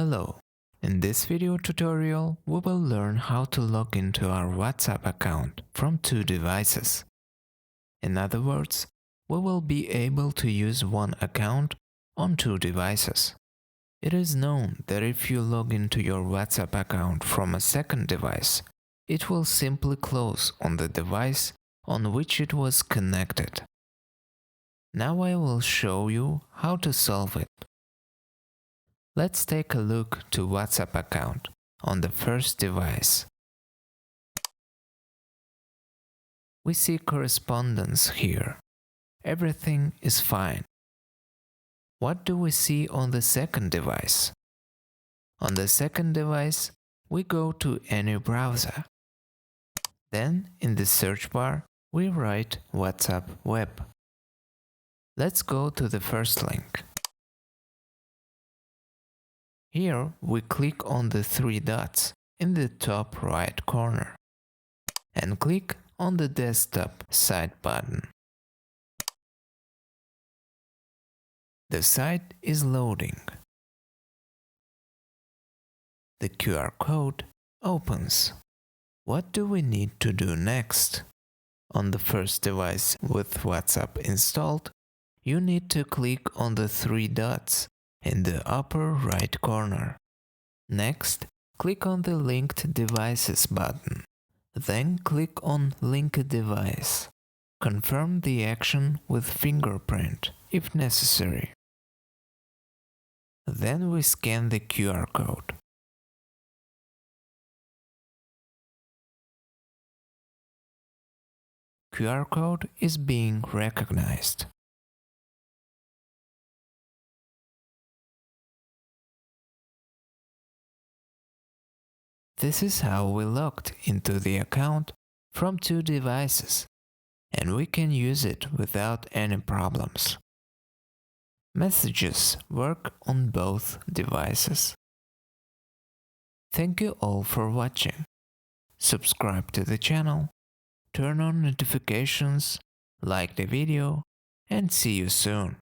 Hello, in this video tutorial we will learn how to log into our WhatsApp account from two devices. In other words, we will be able to use one account on two devices. It is known that if you log into your WhatsApp account from a second device, it will simply close on the device on which it was connected. Now I will show you how to solve it. Let's take a look to WhatsApp account on the first device. We see correspondence here. Everything is fine. What do we see on the second device? On the second device, we go to any browser. Then in the search bar, we write WhatsApp web. Let's go to the first link. Here we click on the three dots in the top right corner and click on the desktop side button. The site is loading. The QR code opens. What do we need to do next? On the first device with WhatsApp installed, you need to click on the three dots in the upper right corner. Next, click on the Linked Devices button. Then click on Link a Device. Confirm the action with fingerprint if necessary. Then we scan the QR code. QR code is being recognized. This is how we logged into the account from two devices, and we can use it without any problems. Messages work on both devices. Thank you all for watching. Subscribe to the channel, turn on notifications, like the video, and see you soon.